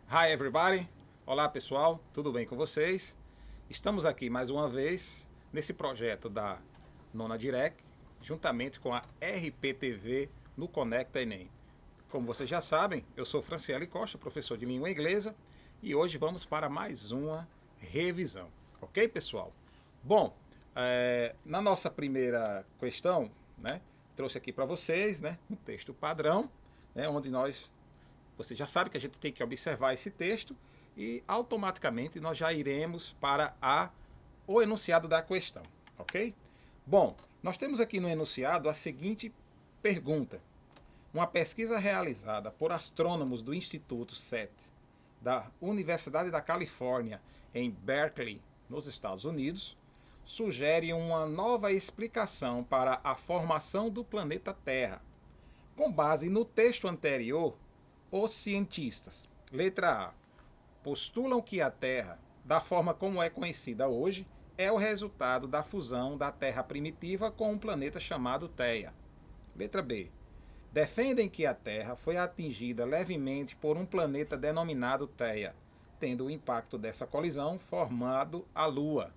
Hi everybody! Olá pessoal, tudo bem com vocês? Estamos aqui mais uma vez nesse projeto da Nona Direct, juntamente com a RPTV no Conecta Enem. Como vocês já sabem, eu sou Franciele Costa, professor de língua inglesa, e hoje vamos para mais uma revisão. Ok, pessoal? Bom, na nossa primeira questão, né, trouxe aqui para vocês, né, um texto padrão, né, onde você já sabe que a gente tem que observar esse texto e automaticamente nós já iremos para o enunciado da questão, ok? Bom, nós temos aqui no enunciado a seguinte pergunta. Uma pesquisa realizada por astrônomos do Instituto SET da Universidade da Califórnia em Berkeley, nos Estados Unidos, sugere uma nova explicação para a formação do planeta Terra. Com base no texto anterior, os cientistas, letra A, postulam que a Terra, da forma como é conhecida hoje, é o resultado da fusão da Terra primitiva com um planeta chamado Theia. Letra B, defendem que a Terra foi atingida levemente por um planeta denominado Theia, tendo o impacto dessa colisão formado a Lua.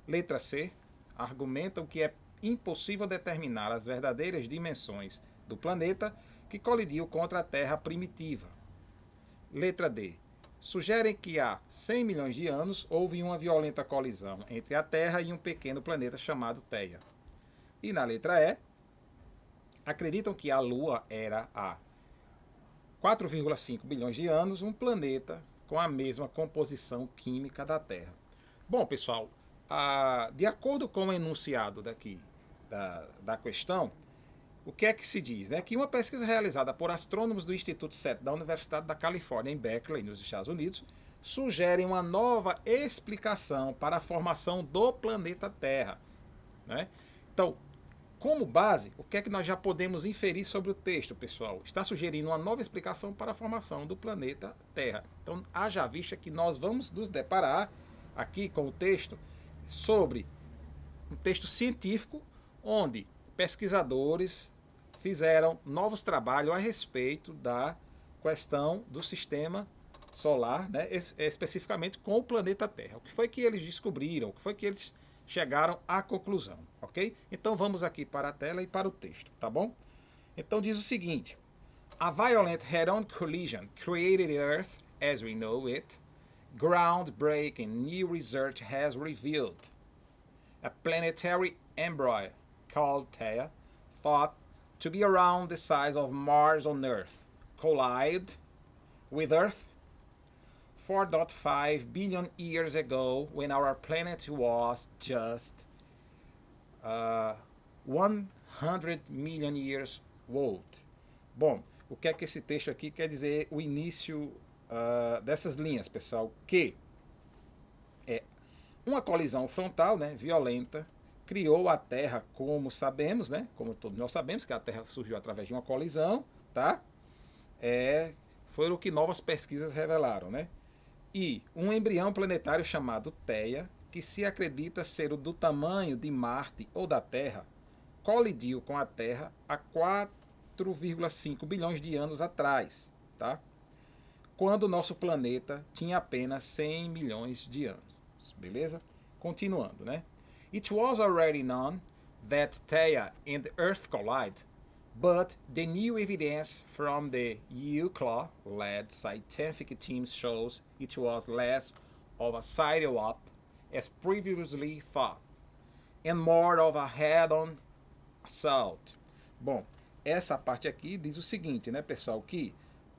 Letra C, argumentam que é impossível determinar as verdadeiras dimensões do planeta que colidiu contra a Terra primitiva. Letra D. Sugerem que há 100 milhões de anos houve uma violenta colisão entre a Terra e um pequeno planeta chamado Theia. E na letra E, acreditam que a Lua era há 4,5 bilhões de anos um planeta com a mesma composição química da Terra. Bom, pessoal, de acordo com o enunciado daqui da questão, o que é que se diz? Né? Que uma pesquisa realizada por astrônomos do Instituto SET da Universidade da Califórnia, em Berkeley, nos Estados Unidos, sugere uma nova explicação para a formação do planeta Terra. Né? Então, como base, o que é que nós já podemos inferir sobre o texto, pessoal? Está sugerindo uma nova explicação para a formação do planeta Terra. Então, haja vista que nós vamos nos deparar aqui com o texto sobre um texto científico onde pesquisadores fizeram novos trabalhos a respeito da questão do sistema solar, né, especificamente com o planeta Terra. O que foi que eles descobriram? O que foi que eles chegaram à conclusão, ok? Então vamos aqui para a tela e para o texto, tá bom? Então diz o seguinte: A violent head-on collision created Earth as we know it. Groundbreaking new research has revealed a planetary embryo called Theia, thought to be around the size of Mars on Earth, collided with Earth 4.5 billion years ago when our planet was just 100 million years old. Bom, o que é que esse texto aqui quer dizer? O início dessas linhas, pessoal, que é uma colisão frontal, né, violenta, criou a Terra, como sabemos, né? Como todos nós sabemos, que a Terra surgiu através de uma colisão, tá? Foi o que novas pesquisas revelaram, né? E um embrião planetário chamado Theia, que se acredita ser o do tamanho de Marte ou da Terra, colidiu com a Terra há 4,5 bilhões de anos atrás, tá? Quando o nosso planeta tinha apenas 100 milhões de anos, beleza? Continuando, né? It was already known that Theia and Earth collide, but the new evidence from the UCLA-led scientific team shows it was less of a side-up as previously thought, and more of a head-on assault. Bom, essa parte aqui diz o seguinte, né, pessoal, que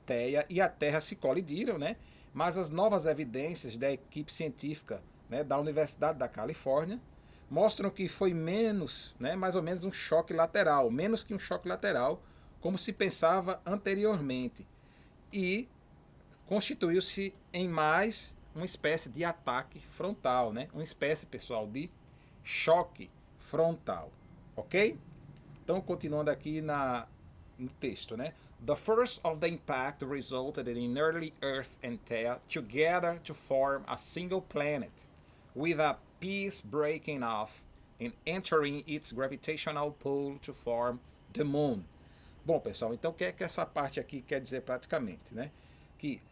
Theia e a Terra se colidiram, né? Mas as novas evidências da equipe científica, né, da Universidade da Califórnia mostram que foi menos, né, mais ou menos um choque lateral, menos que um choque lateral, como se pensava anteriormente. E constituiu-se em mais uma espécie de ataque frontal, né? Uma espécie, pessoal, de choque frontal, ok? Então, continuando aqui no texto, né? The force of the impact resulted in early Earth and Theia together to form a single planet, with a piece breaking off and entering its gravitational pull to form the moon. Bom, pessoal, então o que é que essa parte aqui quer dizer praticamente, né? Que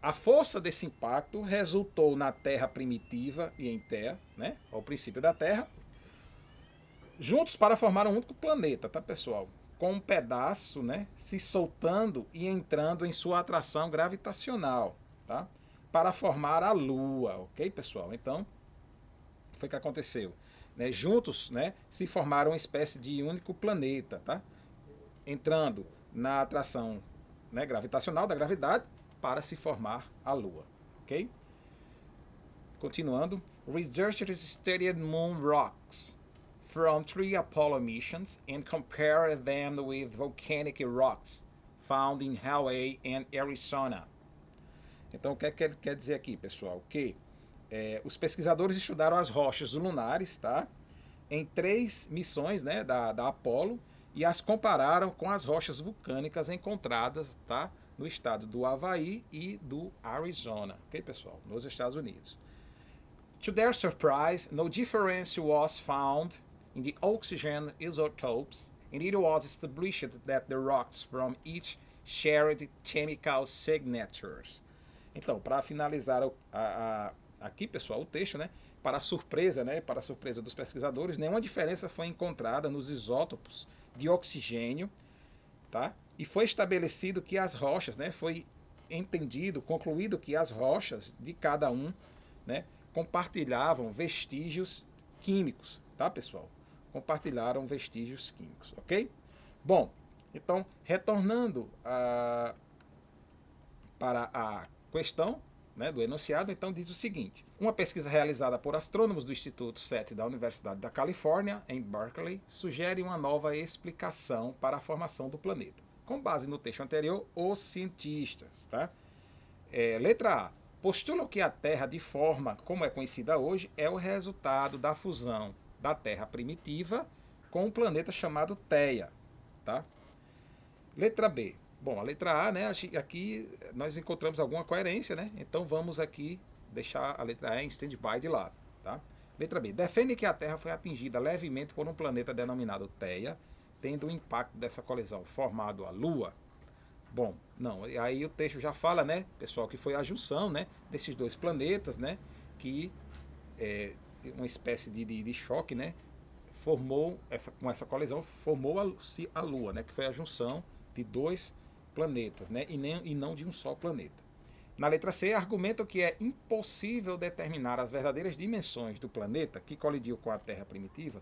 A força desse impacto resultou na Terra primitiva e em Terra, né, ao princípio da Terra, juntos para formar um único planeta, tá, pessoal? Com um pedaço, né, se soltando e entrando em sua atração gravitacional, tá? Para formar a Lua, ok, pessoal? Então, foi o que aconteceu. Né? Juntos, né, se formaram uma espécie de único planeta, tá? Entrando na atração, né, gravitacional da gravidade para se formar a Lua, ok? Continuando, researchers studied moon rocks from 3 Apollo missions and compared them with volcanic rocks found in Hawaii and Arizona. Então, o que é que ele quer dizer aqui, pessoal? Que os pesquisadores estudaram as rochas lunares, tá? Em 3 missões, né, da Apollo, e as compararam com as rochas vulcânicas encontradas, tá, no estado do Havaí e do Arizona, ok, pessoal? Nos Estados Unidos. To their surprise, no difference was found in the oxygen isotopes, and it was established that the rocks from each shared chemical signatures. Então, para finalizar aqui, pessoal, o texto, né? Para a surpresa, né? Para a surpresa dos pesquisadores, nenhuma diferença foi encontrada nos isótopos de oxigênio, tá? E foi estabelecido que as rochas, né? Foi entendido, concluído que as rochas de cada um, né, compartilhavam vestígios químicos, tá, pessoal? Compartilharam vestígios químicos, ok? Bom, então, retornando para a questão, né, do enunciado, então diz o seguinte: uma pesquisa realizada por astrônomos do Instituto SETI da Universidade da Califórnia, em Berkeley, sugere uma nova explicação para a formação do planeta. Com base no texto anterior, os cientistas, tá? Letra A. Postulam que a Terra, de forma como é conhecida hoje, é o resultado da fusão da Terra primitiva com um planeta chamado Theia, tá? Letra B. Bom, a letra A, né, aqui nós encontramos alguma coerência, né? Então vamos aqui deixar a letra A em stand-by de lado, tá? Letra B. Defende que a Terra foi atingida levemente por um planeta denominado Theia, tendo o impacto dessa colisão formado a Lua. Bom, não, aí o texto já fala, né, pessoal, que foi a junção, né, desses 2 planetas, né, que uma espécie de choque, né, formou, com essa colisão, formou a Lua, né, que foi a junção de 2 planetas, né, e não de um só planeta. Na letra C, argumentam que é impossível determinar as verdadeiras dimensões do planeta que colidiu com a Terra primitiva.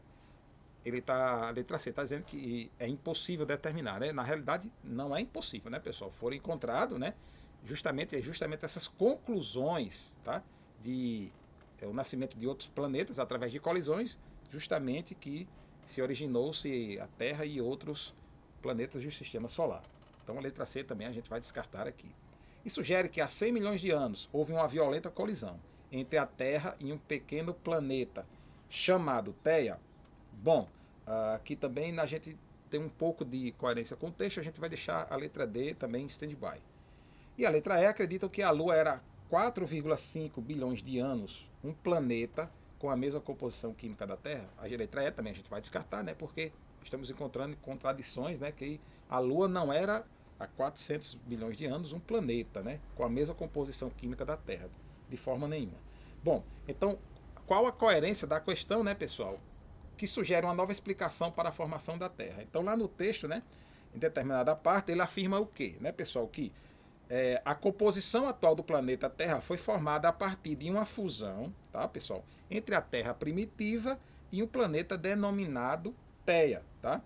A letra C está dizendo que é impossível determinar, né? Na realidade, não é impossível, né, pessoal? Foram encontrados, né, justamente essas conclusões, tá, de o nascimento de outros planetas através de colisões, justamente que se originou-se a Terra e outros planetas do sistema solar. Então a letra C também a gente vai descartar aqui. E sugere que há 100 milhões de anos houve uma violenta colisão entre a Terra e um pequeno planeta chamado Theia. Bom, aqui também a gente tem um pouco de coerência com o texto, a gente vai deixar a letra D também em stand-by. E a letra E acreditam que a Lua era 4,5 bilhões de anos, um planeta com a mesma composição química da Terra. A letra E também a gente vai descartar, né, porque estamos encontrando contradições, né, que a Lua não era há 400 bilhões de anos um planeta, né, com a mesma composição química da Terra, de forma nenhuma. Bom, então, qual a coerência da questão, né, pessoal? Que sugere uma nova explicação para a formação da Terra. Então, lá no texto, né, em determinada parte, ele afirma o quê, né, pessoal? Que a composição atual do planeta Terra foi formada a partir de uma fusão, tá, pessoal, entre a Terra primitiva e um planeta denominado Theia, tá?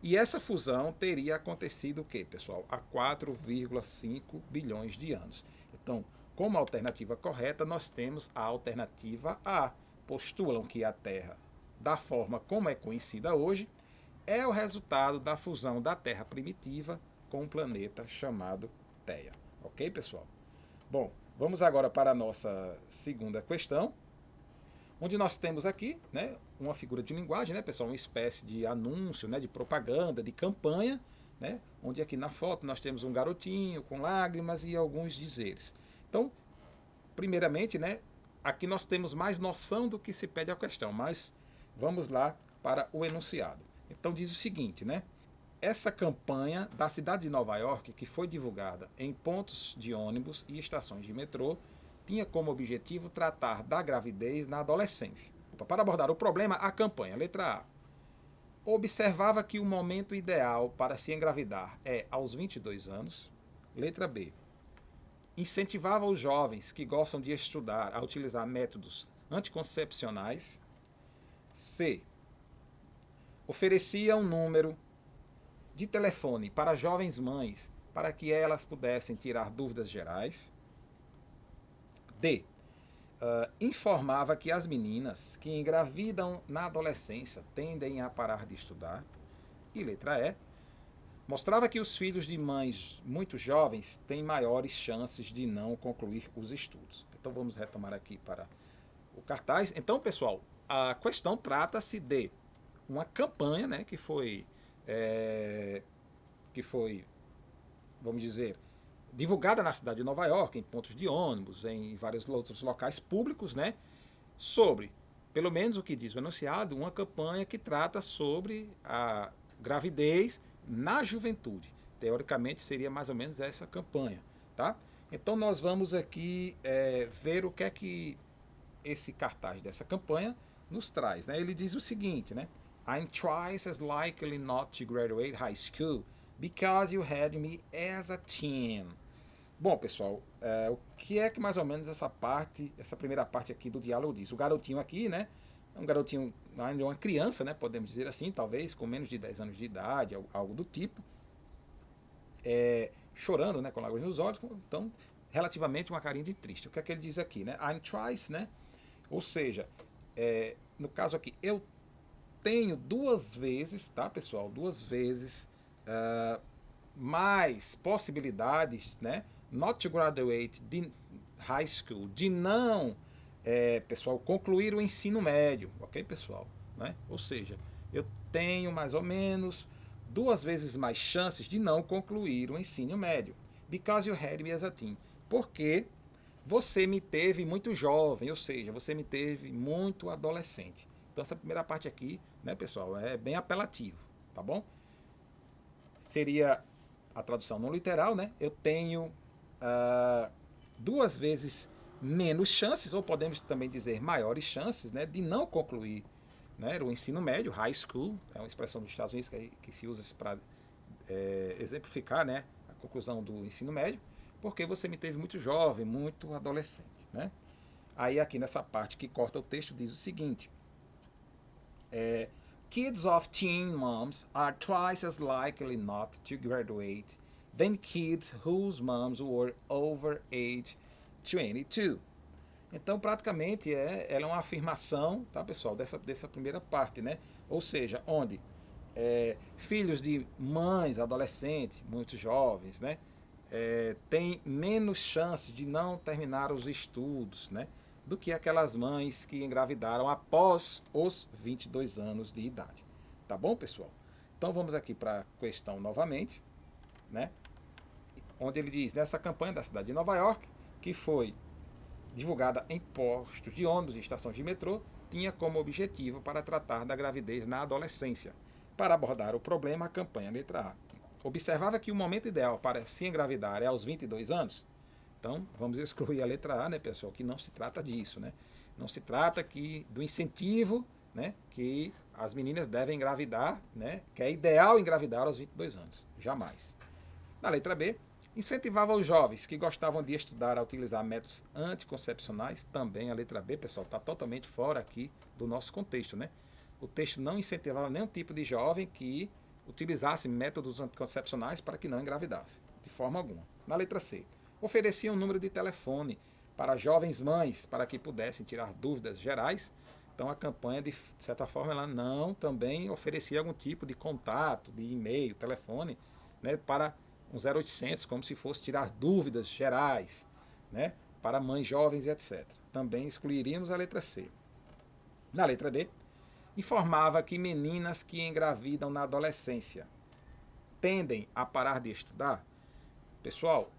E essa fusão teria acontecido o quê, pessoal? Há 4,5 bilhões de anos. Então, como alternativa correta, nós temos a alternativa A. Postulam que a Terra, da forma como é conhecida hoje, é o resultado da fusão da Terra primitiva com um planeta chamado Theia. Ok, pessoal? Bom, vamos agora para a nossa segunda questão, onde nós temos aqui, né, uma figura de linguagem, né, pessoal, uma espécie de anúncio, né, de propaganda, de campanha, né, onde aqui na foto nós temos um garotinho com lágrimas e alguns dizeres. Então, primeiramente, né, aqui nós temos mais noção do que se pede a questão, mas vamos lá para o enunciado. Então diz o seguinte, né? essa campanha da cidade de Nova York, que foi divulgada em pontos de ônibus e estações de metrô, tinha como objetivo tratar da gravidez na adolescência. Para abordar o problema, a campanha, letra A, observava que o momento ideal para se engravidar é aos 22 anos. Letra B, incentivava os jovens que gostam de estudar a utilizar métodos anticoncepcionais. C, oferecia um número de telefone para jovens mães para que elas pudessem tirar dúvidas gerais. D, informava que as meninas que engravidam na adolescência tendem a parar de estudar. E letra E, mostrava que os filhos de mães muito jovens têm maiores chances de não concluir os estudos. Então vamos retomar aqui para o cartaz. Então, pessoal, a questão trata-se de uma campanha, né, que foi, vamos dizer, divulgada na cidade de Nova York, em pontos de ônibus, em vários outros locais públicos, né, sobre, pelo menos o que diz o enunciado, uma campanha que trata sobre a gravidez na juventude. Teoricamente seria mais ou menos essa campanha, tá? Então nós vamos aqui ver o que é que esse cartaz dessa campanha nos traz, né? Ele diz o seguinte, né? I'm twice as likely not to graduate high school because you had me as a teen. Bom, pessoal, o que é que mais ou menos essa primeira parte aqui do diálogo diz? O garotinho aqui, né? É um garotinho, uma criança, né? Podemos dizer assim, talvez, com menos de 10 anos de idade, algo do tipo. Chorando, né? Com lágrimas nos olhos, então, relativamente uma carinha de triste. O que é que ele diz aqui, né? I'm twice, né? Ou seja, no caso aqui, eu tenho duas vezes, tá, pessoal? Duas vezes mais possibilidades, né? Not to graduate de high school, de não, pessoal, concluir o ensino médio, ok, pessoal? Né? Ou seja, eu tenho mais ou menos duas vezes mais chances de não concluir o ensino médio. Because you had me as a teen. Porque você me teve muito jovem, ou seja, você me teve muito adolescente. Então essa primeira parte aqui, né, pessoal, é bem apelativo, tá bom? Seria a tradução não literal, né? Eu tenho duas vezes menos chances, ou podemos também dizer maiores chances, né, de não concluir, né, o ensino médio, high school, é uma expressão dos Estados Unidos que se usa para exemplificar, né, a conclusão do ensino médio, porque você me teve muito jovem, muito adolescente, né? Aí aqui nessa parte que corta o texto diz o seguinte: kids of teen moms are twice as likely not to graduate than kids whose moms were over age 22. Então, praticamente, ela é uma afirmação, tá, pessoal, dessa primeira parte, né? Ou seja, onde filhos de mães adolescentes, muito jovens, né? Têm menos chances de não terminar os estudos, né? Do que aquelas mães que engravidaram após os 22 anos de idade. Tá bom, pessoal? Então, vamos aqui para a questão novamente, né? Onde ele diz, nessa campanha da cidade de Nova York, que foi divulgada em postos de ônibus e estações de metrô, tinha como objetivo para tratar da gravidez na adolescência. Para abordar o problema, a campanha letra A observava que o momento ideal para se engravidar é aos 22 anos. Então, vamos excluir a letra A, né, pessoal, que não se trata disso, né? Não se trata do incentivo, né, que as meninas devem engravidar, né, que é ideal engravidar aos 22 anos. Jamais. Na letra B, incentivava os jovens que gostavam de estudar a utilizar métodos anticoncepcionais. Também a letra B, pessoal, está totalmente fora aqui do nosso contexto, né? O texto não incentivava nenhum tipo de jovem que utilizasse métodos anticoncepcionais para que não engravidasse, de forma alguma. Na letra C, oferecia um número de telefone para jovens mães para que pudessem tirar dúvidas gerais. Então a campanha, de certa forma, ela não também oferecia algum tipo de contato, de e-mail, telefone, né, para um 0800, como se fosse tirar dúvidas gerais, né, para mães jovens e etc. Também excluiríamos a letra C. Na letra D, informava que meninas que engravidam na adolescência tendem a parar de estudar. Pessoal,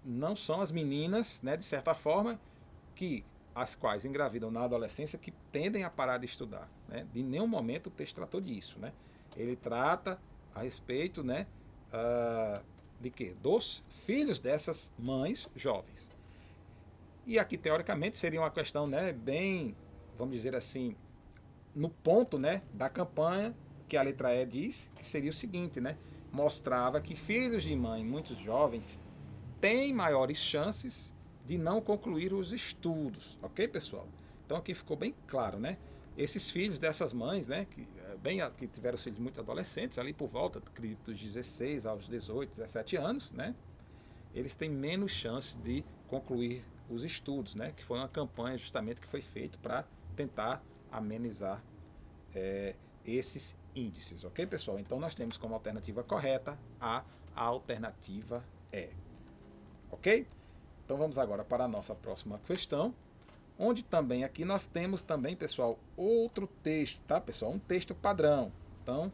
não são as meninas, né, de certa forma, as quais engravidam na adolescência que tendem a parar de estudar, né? De nenhum momento o texto tratou disso, né? Ele trata a respeito, né, de quê? Dos filhos dessas mães jovens. E aqui, teoricamente, seria uma questão, né, bem, vamos dizer assim, no ponto, né, da campanha, que a letra E diz, que seria o seguinte, né, mostrava que filhos de mãe muito jovens têm maiores chances de não concluir os estudos, ok, pessoal? Então aqui ficou bem claro, né? Esses filhos dessas mães, né, que tiveram filhos muito adolescentes, ali por volta dos 16 aos 18, 17 anos, né, eles têm menos chance de concluir os estudos, né, que foi uma campanha justamente que foi feita para tentar amenizar esses índices, ok, pessoal? Então nós temos como alternativa correta a alternativa E, ok? Então vamos agora para a nossa próxima questão, onde também aqui nós temos também, pessoal, outro texto, tá, pessoal? Um texto padrão. Então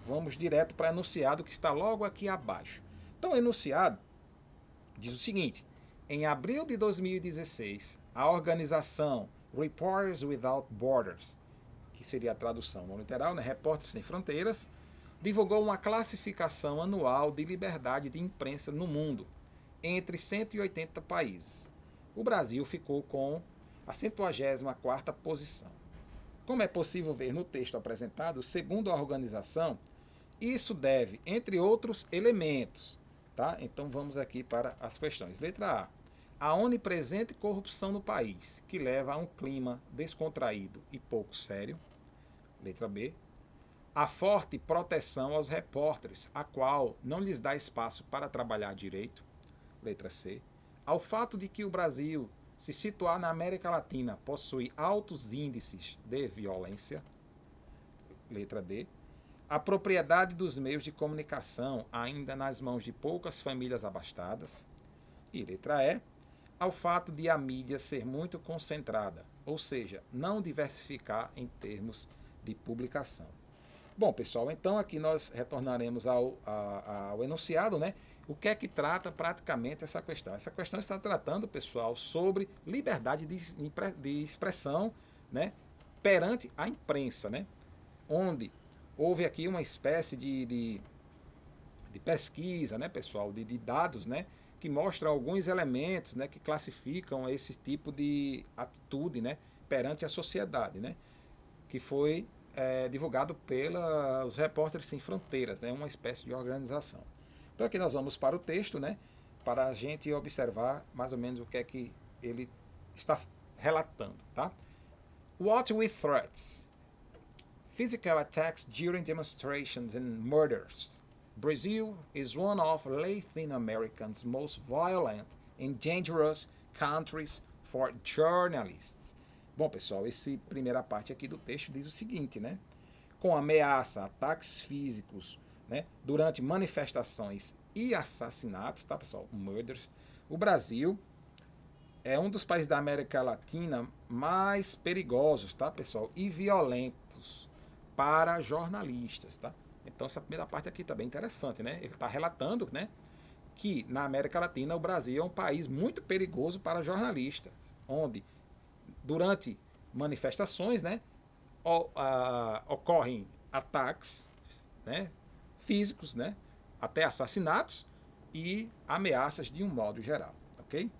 vamos direto para o enunciado que está logo aqui abaixo. Então o enunciado diz o seguinte: em abril de 2016, a organização Reporters Without Borders, que seria a tradução no literal, né, Repórteres Sem Fronteiras, divulgou uma classificação anual de liberdade de imprensa no mundo, entre 180 países. O Brasil ficou com a 104ª posição. Como é possível ver no texto apresentado, segundo a organização, isso deve, entre outros elementos, tá? Então vamos aqui para as questões. Letra A. A onipresente corrupção no país, que leva a um clima descontraído e pouco sério. Letra B. A forte proteção aos repórteres, a qual não lhes dá espaço para trabalhar direito. Letra C. Ao fato de que o Brasil, se situar na América Latina, possui altos índices de violência. Letra D. A propriedade dos meios de comunicação ainda nas mãos de poucas famílias abastadas. E letra E. Ao fato de a mídia ser muito concentrada, ou seja, não diversificar em termos de publicação. Bom, pessoal, então aqui nós retornaremos ao enunciado, né? O que é que trata praticamente essa questão? Essa questão está tratando, pessoal, sobre liberdade de expressão, né, perante a imprensa, né? Onde houve aqui uma espécie de pesquisa, né, pessoal, de dados, né, que mostram alguns elementos, né, que classificam esse tipo de atitude, né, perante a sociedade, né, que foi divulgado pelos Repórteres Sem Fronteiras, né, uma espécie de organização. Então aqui nós vamos para o texto, né, para a gente observar mais ou menos o que é que ele está relatando, tá? What with threats? Physical attacks during demonstrations and murders. Brazil is one of Latin America's most violent and dangerous countries for journalists. Bom, pessoal, essa primeira parte aqui do texto diz o seguinte, né? Com ameaça, ataques físicos, né, durante manifestações e assassinatos, tá, pessoal? Murders. O Brasil é um dos países da América Latina mais perigosos, tá, pessoal? E violentos para jornalistas, tá? Então essa primeira parte aqui está bem interessante, né? Ele está relatando, né, que na América Latina o Brasil é um país muito perigoso para jornalistas, onde durante manifestações, né, ocorrem ataques, né, físicos, né, até assassinatos e ameaças de um modo geral, ok?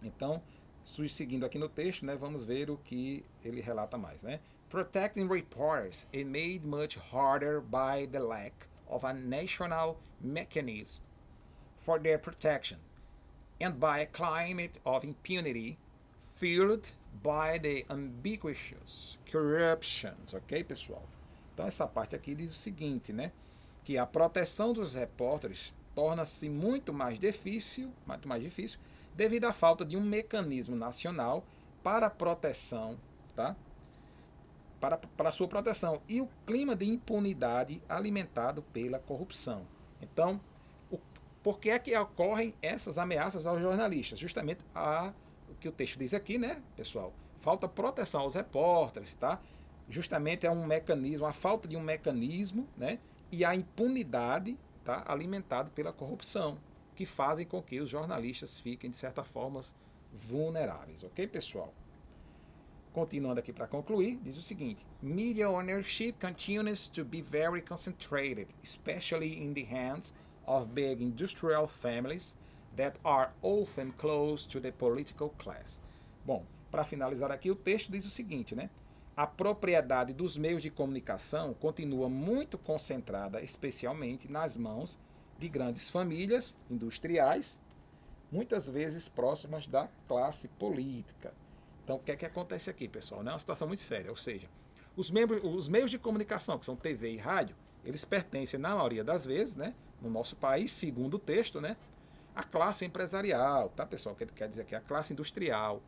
Então, seguindo aqui no texto, né, vamos ver o que ele relata mais, né? Protecting reporters is made much harder by the lack of a national mechanism for their protection and by a climate of impunity fueled by the ambiguous corruptions, ok, pessoal? Então essa parte aqui diz o seguinte, né? Que a proteção dos repórteres torna-se muito mais difícil devido à falta de um mecanismo nacional para a proteção, tá? Para a sua proteção e o clima de impunidade alimentado pela corrupção. Então, por que é que ocorrem essas ameaças aos jornalistas? Justamente o que o texto diz aqui, né, pessoal? Falta proteção aos repórteres, tá? Justamente é um mecanismo, a falta de um mecanismo, né? E a impunidade, tá? Alimentado pela corrupção, que fazem com que os jornalistas fiquem, de certa forma, vulneráveis, ok, pessoal? Continuando aqui para concluir, diz o seguinte: Media ownership continues to be very concentrated, especially in the hands of big industrial families that are often close to the political class. Bom, para finalizar aqui, o texto diz o seguinte, né? A propriedade dos meios de comunicação continua muito concentrada, especialmente nas mãos de grandes famílias industriais, muitas vezes próximas da classe política. Então, o que é que acontece aqui, pessoal? É uma situação muito séria. Ou seja, os meios de comunicação, que são TV e rádio, eles pertencem, na maioria das vezes, né, no nosso país, segundo o texto, né, à classe empresarial, tá, pessoal? Quer dizer que a classe industrial,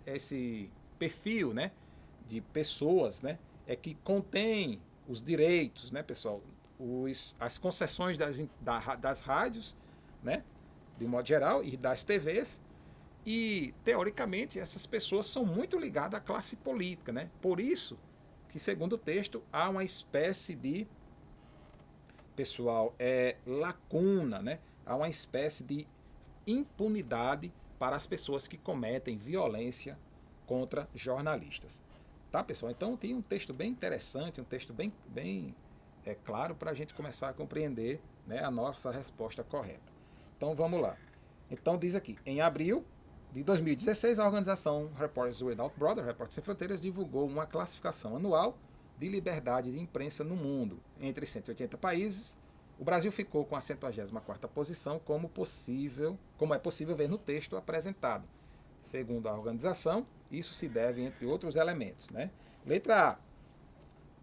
esse perfil, né, de pessoas, né, é que contém os direitos, né, pessoal, as concessões das rádios, né, de um modo geral, e das TVs. E, teoricamente, essas pessoas são muito ligadas à classe política, né? Por isso que, segundo o texto, há uma espécie de, pessoal, lacuna, né? Há uma espécie de impunidade para as pessoas que cometem violência contra jornalistas. Tá, pessoal? Então, tem um texto bem interessante, um texto bem claro para a gente começar a compreender, né, a nossa resposta correta. Então, vamos lá. Então, diz aqui, em abril de 2016, a organização Reporters Without Borders, Repórteres Sem Fronteiras, divulgou uma classificação anual de liberdade de imprensa no mundo. Entre 180 países, o Brasil ficou com a 104ª posição, como é possível ver no texto apresentado. Segundo a organização, isso se deve, entre outros elementos, né? Letra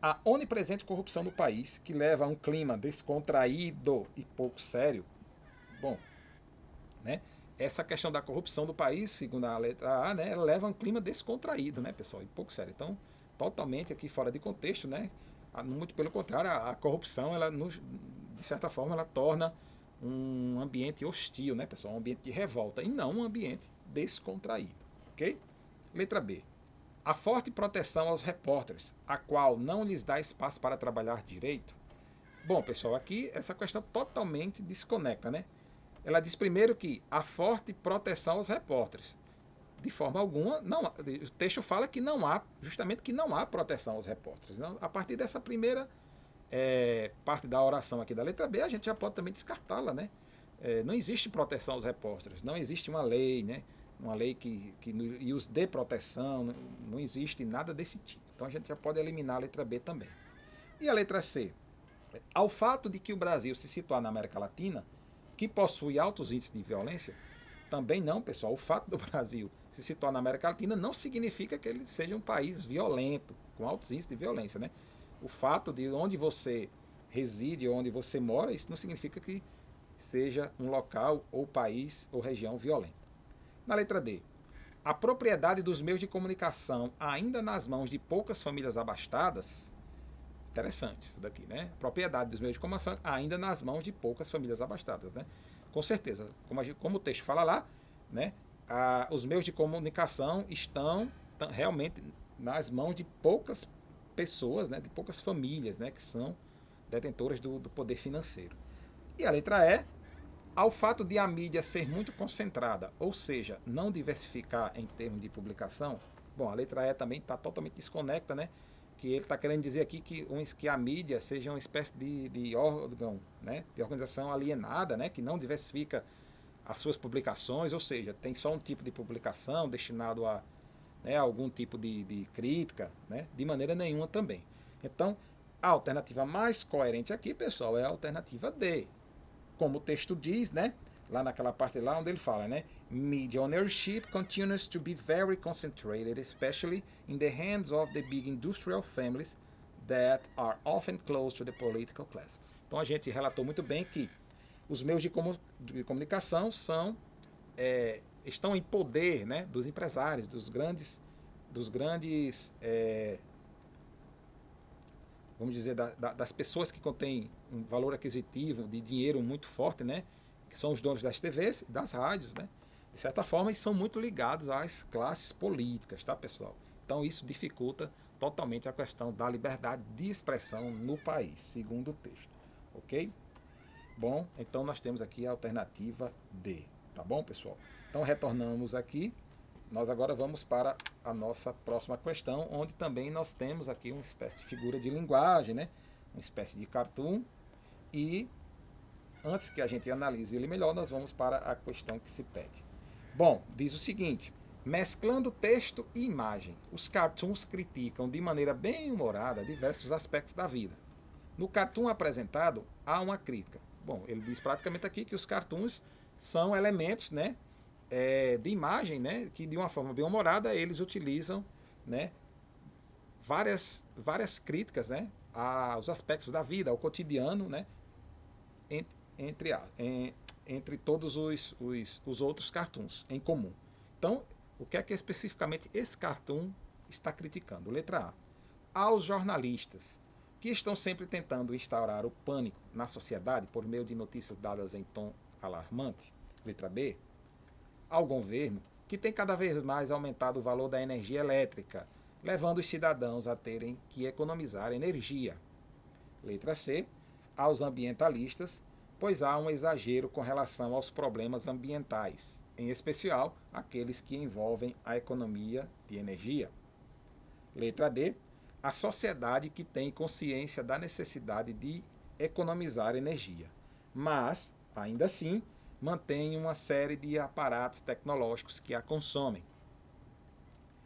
A onipresente corrupção no país, que leva a um clima descontraído e pouco sério. Bom, né? Essa questão da corrupção do país, segundo a letra A, né, ela leva a um clima descontraído, né, pessoal, e pouco sério. Então, totalmente aqui fora de contexto, né? Muito pelo contrário, a corrupção, ela, de certa forma, ela torna um ambiente hostil, né, pessoal, um ambiente de revolta, e não um ambiente descontraído, ok? Letra B. A forte proteção aos repórteres, a qual não lhes dá espaço para trabalhar direito. Bom, pessoal, aqui essa questão totalmente desconecta, né? Ela diz primeiro que a forte proteção aos repórteres. De forma alguma, não, o texto fala que não há, justamente que não há proteção aos repórteres. Então, a partir dessa primeira parte da oração aqui da letra B, a gente já pode também descartá-la, né? Não existe proteção aos repórteres, não existe uma lei, né? Uma lei que e os dê proteção, não existe nada desse tipo. Então a gente já pode eliminar a letra B também. E a letra C? Ao fato de que o Brasil se situar na América Latina, que possui altos índices de violência, também não, pessoal. O fato do Brasil se situar na América Latina não significa que ele seja um país violento, com altos índices de violência, né? O fato de onde você reside, onde você mora, isso não significa que seja um local ou país ou região violenta. Na letra D, a propriedade dos meios de comunicação ainda nas mãos de poucas famílias abastadas. Interessante isso daqui, né? A propriedade dos meios de comunicação ainda nas mãos de poucas famílias abastadas, né? Com certeza, como o texto fala lá, né? Os meios de comunicação estão realmente nas mãos de poucas pessoas, né? De poucas famílias, né? Que são detentoras do poder financeiro. E a letra E, ao fato de a mídia ser muito concentrada, ou seja, não diversificar em termos de publicação, bom, a letra E também está totalmente desconecta, né? Que ele está querendo dizer aqui que a mídia seja uma espécie de órgão, né? De organização alienada, né? Que não diversifica as suas publicações, ou seja, tem só um tipo de publicação destinado a, né, algum tipo de crítica, né? De maneira nenhuma também. Então, a alternativa mais coerente aqui, pessoal, é a alternativa D. Como o texto diz, né? Lá naquela parte lá onde ele fala, né? Media ownership continues to be very concentrated, especially in the hands of the big industrial families that are often close to the political class. Então a gente relatou muito bem que os meios de comunicação estão em poder, né, dos empresários, dos grandes vamos dizer, das pessoas que contêm um valor aquisitivo de dinheiro muito forte, né? Que são os donos das TVs e das rádios, né? De certa forma, eles são muito ligados às classes políticas, tá, pessoal? Então, isso dificulta totalmente a questão da liberdade de expressão no país, segundo o texto, ok? Bom, então nós temos aqui a alternativa D, tá bom, pessoal? Então, retornamos aqui nós agora vamos para a nossa próxima questão, onde também nós temos aqui uma espécie de figura de linguagem, né? Uma espécie de cartoon. E antes que a gente analise ele melhor, nós vamos para a questão que se pede. Bom, diz o seguinte: mesclando texto e imagem, os cartoons criticam de maneira bem humorada diversos aspectos da vida. No cartoon apresentado, há uma crítica. Bom, ele diz praticamente aqui que os cartoons são elementos, né, de imagem, né, que de uma forma bem humorada eles utilizam, né, várias críticas, né, aos aspectos da vida, ao cotidiano, né, entre todos os outros cartoons em comum. Então, o que é que especificamente esse cartoon está criticando? Letra A. Aos jornalistas, que estão sempre tentando instaurar o pânico na sociedade por meio de notícias dadas em tom alarmante. Letra B. Ao governo, que tem cada vez mais aumentado o valor da energia elétrica, levando os cidadãos a terem que economizar energia. Letra C. Aos ambientalistas, pois há um exagero com relação aos problemas ambientais, em especial aqueles que envolvem a economia de energia. Letra D. A sociedade que tem consciência da necessidade de economizar energia, mas, ainda assim, mantém uma série de aparatos tecnológicos que a consomem.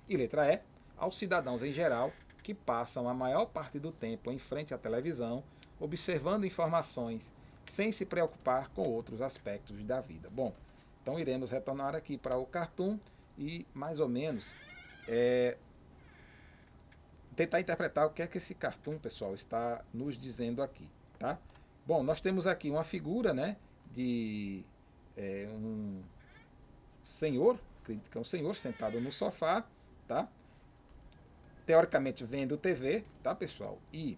E letra E. Aos cidadãos em geral, que passam a maior parte do tempo em frente à televisão, observando informações sem se preocupar com outros aspectos da vida. Bom, então iremos retornar aqui para o cartoon e, mais ou menos, tentar interpretar o que é que esse cartoon, pessoal, está nos dizendo aqui, tá? Bom, nós temos aqui uma figura, né, de um senhor, acredito que é um senhor sentado no sofá, tá? Teoricamente vendo TV, tá, pessoal? E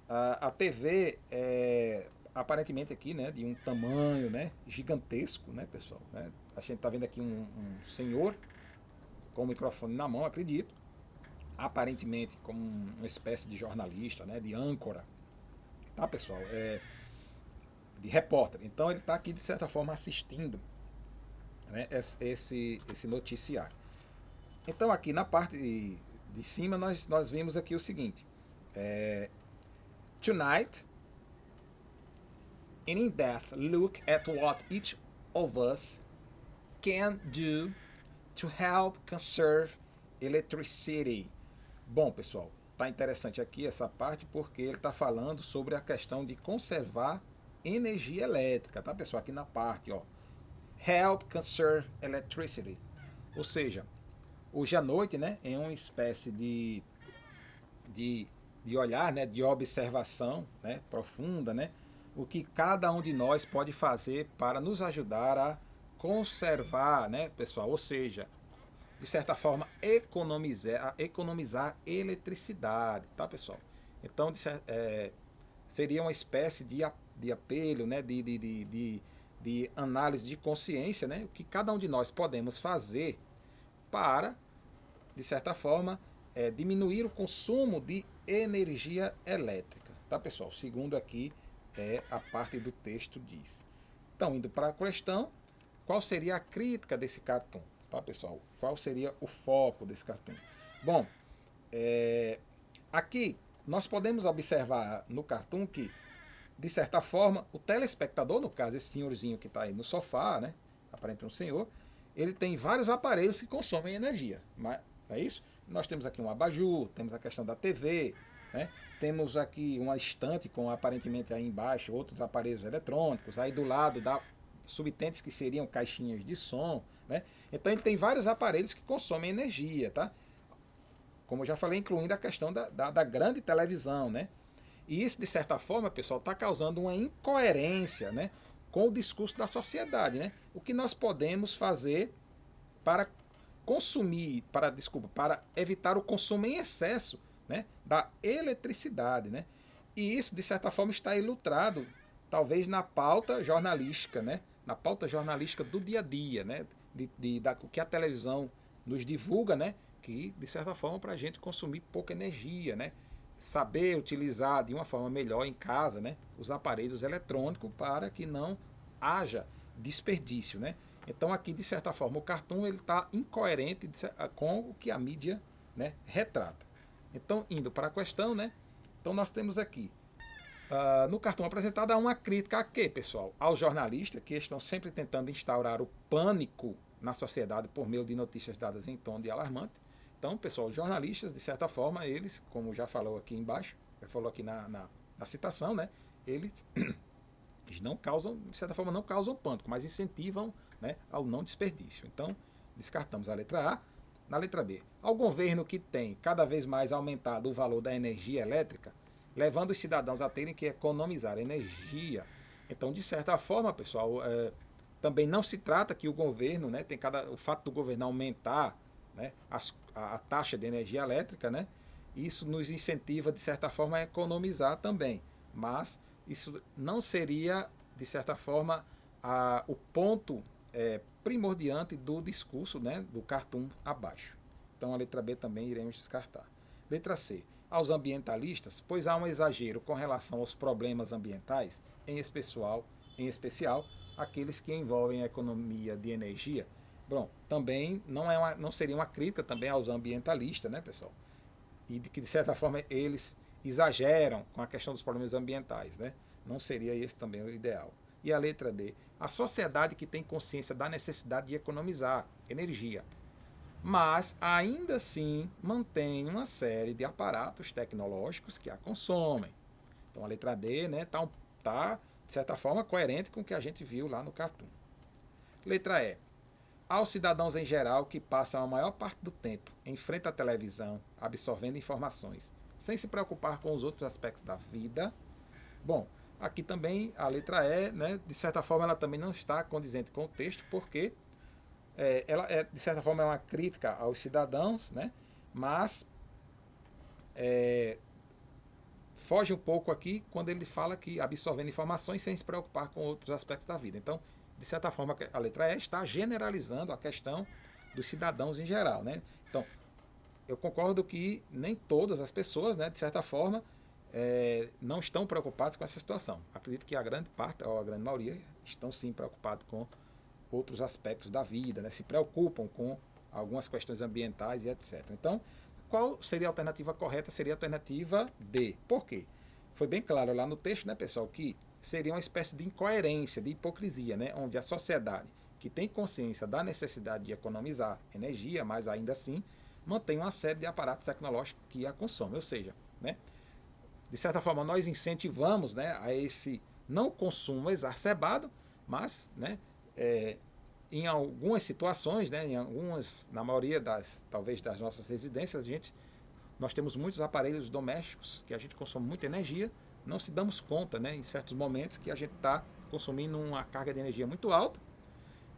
a TV é aparentemente aqui, né, de um tamanho, né, gigantesco, né, pessoal? Né? A gente está vendo aqui um senhor com o microfone na mão, acredito, aparentemente como uma espécie de jornalista, né, de âncora, tá, pessoal? De repórter. Então ele está aqui de certa forma assistindo, né, esse noticiário. Então aqui na parte de cima nós vimos aqui o seguinte: Tonight, an in-depth look at what each of us can do to help conserve electricity. Bom, pessoal, tá interessante aqui essa parte porque ele está falando sobre a questão de conservar energia elétrica, tá, pessoal? Aqui na parte, ó, help conserve electricity. Ou seja, hoje à noite, né, é uma espécie de olhar, né, de observação, né, profunda, né, o que cada um de nós pode fazer para nos ajudar a conservar, né, pessoal, ou seja, de certa forma economizar eletricidade, tá, pessoal? Então seria uma espécie de apelo, né, de análise de consciência, né, o que cada um de nós podemos fazer para, de certa forma, diminuir o consumo de energia elétrica, tá, pessoal? Segundo aqui a parte do texto diz. Então, indo para a questão, qual seria a crítica desse cartoon, tá, pessoal? Qual seria o foco desse cartoon? Bom, aqui nós podemos observar no cartoon que, de certa forma, o telespectador, no caso esse senhorzinho que está aí no sofá, né, aparentemente um senhor, ele tem vários aparelhos que consomem energia, não é isso? Nós temos aqui um abajur, temos a questão da TV, né? Temos aqui uma estante com aparentemente aí embaixo outros aparelhos eletrônicos, aí do lado dá subtentes que seriam caixinhas de som, né? Então ele tem vários aparelhos que consomem energia, tá? Como eu já falei, incluindo a questão da grande televisão, né? E isso, de certa forma, pessoal, está causando uma incoerência, né, com o discurso da sociedade, né? O que nós podemos fazer para para evitar o consumo em excesso, né, da eletricidade, né? E isso, de certa forma, está ilustrado, talvez, na pauta jornalística, né? Na pauta jornalística do dia a dia, né? O que a televisão nos divulga, né? Que, de certa forma, para a gente consumir pouca energia, né? Saber utilizar de uma forma melhor em casa, né, os aparelhos eletrônicos para que não haja desperdício, né? Então aqui, de certa forma, o cartoon está incoerente com o que a mídia, né, retrata. Então, indo para a questão, né, então nós temos aqui, no cartoon apresentado, há uma crítica a quê, pessoal? Aos jornalistas que estão sempre tentando instaurar o pânico na sociedade por meio de notícias dadas em tom de alarmante. Então, pessoal, os jornalistas, de certa forma, eles, como já falou aqui embaixo, já falou aqui na citação, né, eles não causam, de certa forma, não causam pânico, mas incentivam, né, ao não desperdício. Então, descartamos a letra A. Na letra B, ao governo que tem cada vez mais aumentado o valor da energia elétrica, levando os cidadãos a terem que economizar energia. Então, de certa forma, pessoal, também não se trata que o governo, né, o fato do governo aumentar, né, a taxa de energia elétrica, né, isso nos incentiva, de certa forma, a economizar também. Mas isso não seria, de certa forma, o ponto primordiante do discurso, né, do cartoon abaixo. Então a letra B também iremos descartar. Letra C. Aos ambientalistas, pois há um exagero com relação aos problemas ambientais, em especial aqueles que envolvem a economia de energia. Bom, também não seria uma crítica também aos ambientalistas, né, pessoal? E de que, de certa forma, eles exageram com a questão dos problemas ambientais, né? Não seria esse também o ideal. E a letra D, a sociedade que tem consciência da necessidade de economizar energia, mas ainda assim mantém uma série de aparatos tecnológicos que a consomem. Então a letra D, né, tá de certa forma coerente com o que a gente viu lá no cartoon. Letra E, aos cidadãos em geral que passam a maior parte do tempo em frente à televisão, absorvendo informações, sem se preocupar com os outros aspectos da vida. Bom, aqui também a letra E, né, de certa forma, ela também não está condizente com o texto, porque ela de certa forma é uma crítica aos cidadãos, né, mas foge um pouco aqui quando ele fala que absorvendo informações sem se preocupar com outros aspectos da vida. Então, de certa forma, a letra E está generalizando a questão dos cidadãos em geral, né? Então, eu concordo que nem todas as pessoas, né, de certa forma, não estão preocupadas com essa situação. Acredito que a grande parte, ou a grande maioria, estão sim preocupados com outros aspectos da vida, né? Se preocupam com algumas questões ambientais e etc. Então, qual seria a alternativa correta? Seria a alternativa D. Por quê? Foi bem claro lá no texto, né, pessoal, que seria uma espécie de incoerência, de hipocrisia, né? Onde a sociedade, que tem consciência da necessidade de economizar energia, mas ainda assim mantém uma série de aparatos tecnológicos que a consomem. Ou seja, né, de certa forma nós incentivamos, né, a esse não consumo exacerbado, mas, né, em algumas situações, né, na maioria talvez das nossas residências, nós temos muitos aparelhos domésticos que a gente consome muita energia, não se damos conta, né, em certos momentos que a gente está consumindo uma carga de energia muito alta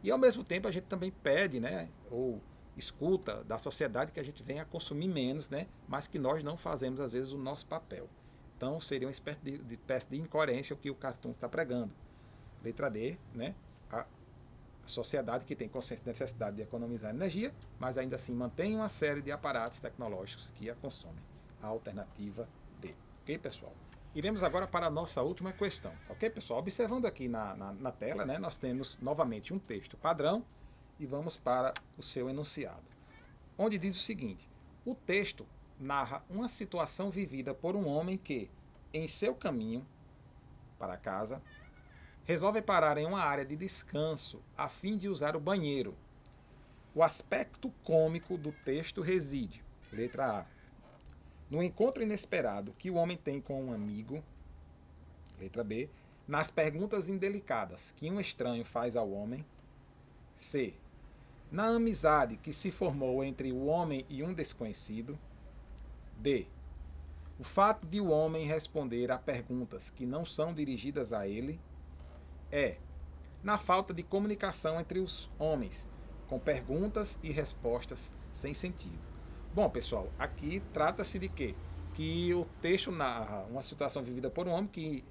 e ao mesmo tempo a gente também pede, né, ou escuta da sociedade que a gente venha a consumir menos, né, mas que nós não fazemos às vezes o nosso papel. Então seria uma espécie de incoerência o que o cartoon está pregando. Letra D, né, a sociedade que tem consciência da necessidade de economizar energia, mas ainda assim mantém uma série de aparatos tecnológicos que a consomem. A alternativa D. Ok, pessoal? Iremos agora para a nossa última questão. Ok, pessoal? Observando aqui na tela, né, nós temos novamente um texto padrão e vamos para o seu enunciado, onde diz o seguinte: o texto narra uma situação vivida por um homem que, em seu caminho para casa, resolve parar em uma área de descanso a fim de usar o banheiro. O aspecto cômico do texto reside, letra A, no encontro inesperado que o homem tem com um amigo, letra B, nas perguntas indelicadas que um estranho faz ao homem, C, na amizade que se formou entre o homem e um desconhecido, D, o fato de o homem responder a perguntas que não são dirigidas a ele, na falta de comunicação entre os homens, com perguntas e respostas sem sentido. Bom, pessoal, aqui trata-se de quê? Que o texto narra uma situação vivida por um homem que,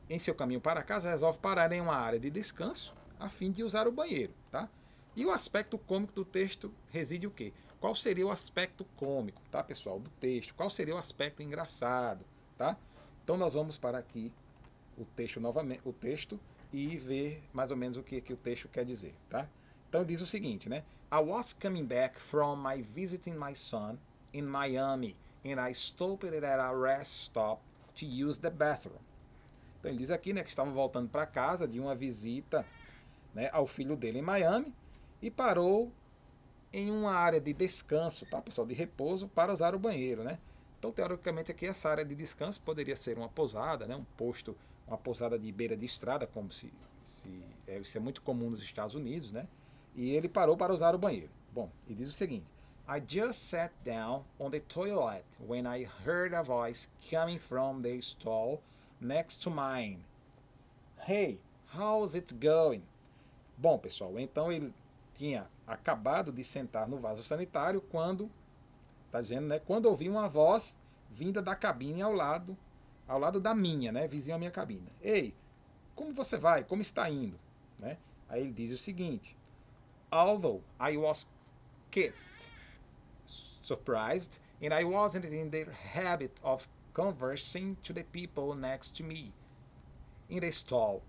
em seu caminho para casa, resolve parar em uma área de descanso a fim de usar o banheiro, tá? E o aspecto cômico do texto reside o quê? Qual seria o aspecto cômico, tá, pessoal, do texto? Qual seria o aspecto engraçado, tá? Então nós vamos para aqui o texto novamente, e ver mais ou menos o que o texto quer dizer, tá? Então diz o seguinte, né? I was coming back from my visiting my son in Miami and I stopped at a rest stop to use the bathroom. Então ele diz aqui, né, que estava voltando para casa de uma visita, né, ao filho dele em Miami e parou em uma área de descanso, tá, pessoal, de repouso para usar o banheiro, né? Então, teoricamente aqui essa área de descanso poderia ser uma pousada, né, um posto, uma pousada de beira de estrada, como isso é muito comum nos Estados Unidos, né? E ele parou para usar o banheiro. Bom, e diz o seguinte: I just sat down on the toilet when I heard a voice coming from the stall next to mine. Hey, how's it going? Bom, pessoal, então ele tinha acabado de sentar no vaso sanitário quando, tá dizendo, né? Quando ouvi uma voz vinda da cabine ao lado da minha, né? Vizinho à minha cabine. Ei, como você vai? Como está indo? Né? Aí ele diz o seguinte: Although I was quite surprised and I wasn't in the habit of conversing to the people next to me in the stall,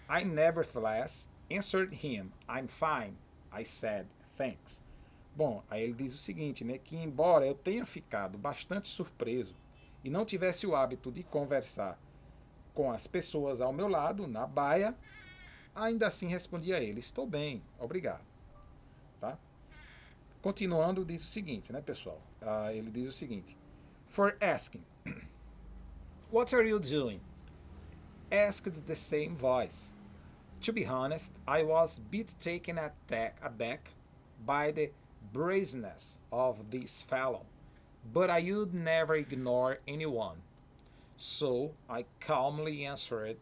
I nevertheless answered him, I'm fine. I said, thanks. Bom, aí ele diz o seguinte, né, que embora eu tenha ficado bastante surpreso e não tivesse o hábito de conversar com as pessoas ao meu lado, na baia, ainda assim respondi a ele, estou bem, obrigado. Tá? Continuando, diz o seguinte, né, pessoal? Ele diz o seguinte: For asking, what are you doing? Asked the same voice. To be honest, I was a bit taken aback by the brazenness of this fellow, but I would never ignore anyone. So I calmly answered,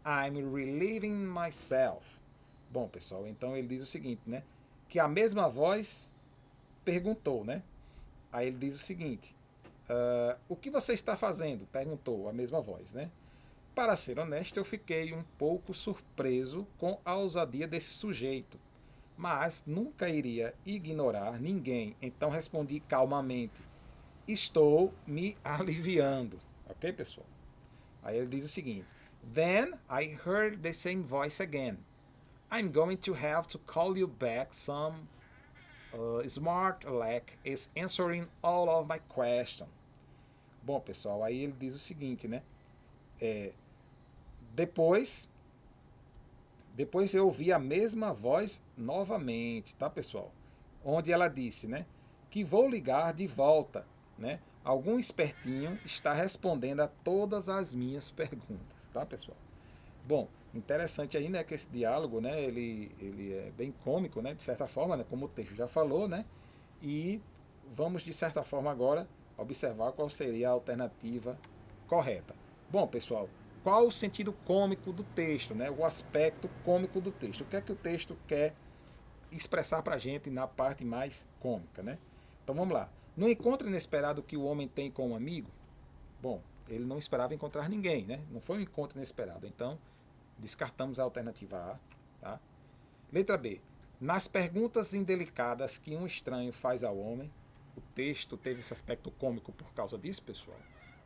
I'm relieving myself. Bom, pessoal, então ele diz o seguinte, né? Que a mesma voz perguntou, né? Aí ele diz o seguinte: o que você está fazendo? Perguntou a mesma voz, né? Para ser honesto, eu fiquei um pouco surpreso com a ousadia desse sujeito, mas nunca iria ignorar ninguém, então respondi calmamente: estou me aliviando. Ok, pessoal? Aí ele diz o seguinte: Then I heard the same voice again. I'm going to have to call you back. Some smart aleck is answering all of my questions. Bom, pessoal, aí ele diz o seguinte, né? Depois eu ouvi a mesma voz novamente, tá, pessoal? Onde ela disse, né? Que vou ligar de volta, né? Algum espertinho está respondendo a todas as minhas perguntas, tá, pessoal? Bom, interessante aí, né, que esse diálogo, né, ele é bem cômico, né, de certa forma, né, como o texto já falou, né? E vamos, de certa forma, agora observar qual seria a alternativa correta. Bom, pessoal, qual o sentido cômico do texto, né? O aspecto cômico do texto. O que é que o texto quer expressar para a gente na parte mais cômica, né? Então vamos lá. No encontro inesperado que o homem tem com um amigo, bom, ele não esperava encontrar ninguém, né? Não foi um encontro inesperado. Então, descartamos a alternativa A, tá? Letra B. Nas perguntas indelicadas que um estranho faz ao homem, o texto teve esse aspecto cômico por causa disso, pessoal?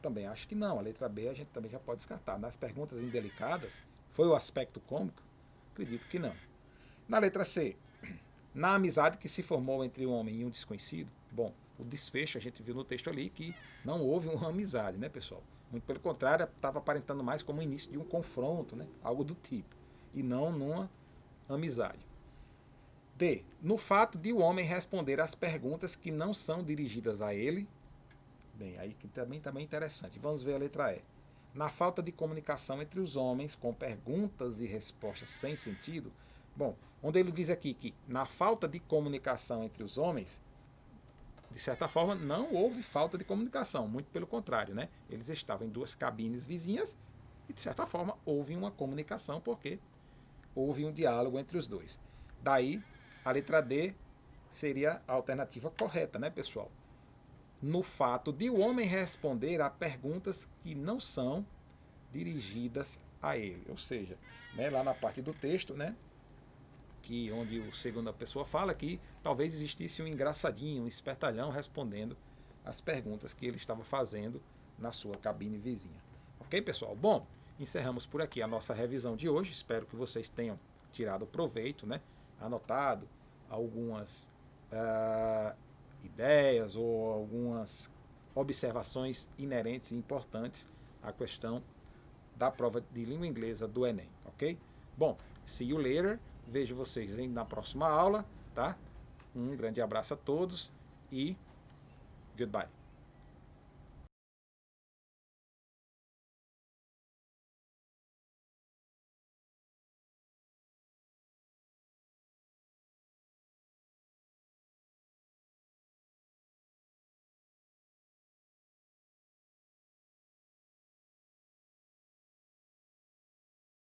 Também acho que não. A letra B a gente também já pode descartar. Nas perguntas indelicadas, foi o aspecto cômico? Acredito que não. Na letra C, na amizade que se formou entre um homem e um desconhecido, bom, o desfecho a gente viu no texto ali que não houve uma amizade, né, pessoal? Muito pelo contrário, estava aparentando mais como o início de um confronto, né? Algo do tipo, e não numa amizade. D. No fato de o homem responder às perguntas que não são dirigidas a ele. Bem, aí que também é interessante. Vamos ver a letra E. Na falta de comunicação entre os homens, com perguntas e respostas sem sentido. Bom, onde ele diz aqui que na falta de comunicação entre os homens, de certa forma, não houve falta de comunicação, muito pelo contrário, né? Eles estavam em duas cabines vizinhas e, de certa forma, houve uma comunicação porque houve um diálogo entre os dois. Daí, a letra D seria a alternativa correta, né, pessoal? No fato de o homem responder a perguntas que não são dirigidas a ele. Ou seja, né, lá na parte do texto, né, que onde o segunda pessoa fala que talvez existisse um engraçadinho, um espertalhão respondendo as perguntas que ele estava fazendo na sua cabine vizinha. Ok, pessoal? Bom, encerramos por aqui a nossa revisão de hoje. Espero que vocês tenham tirado proveito, né? anotado algumas ideias ou algumas observações inerentes e importantes à questão da prova de língua inglesa do Enem, ok? Bom, see you later, vejo vocês na próxima aula, tá? Um grande abraço a todos e goodbye.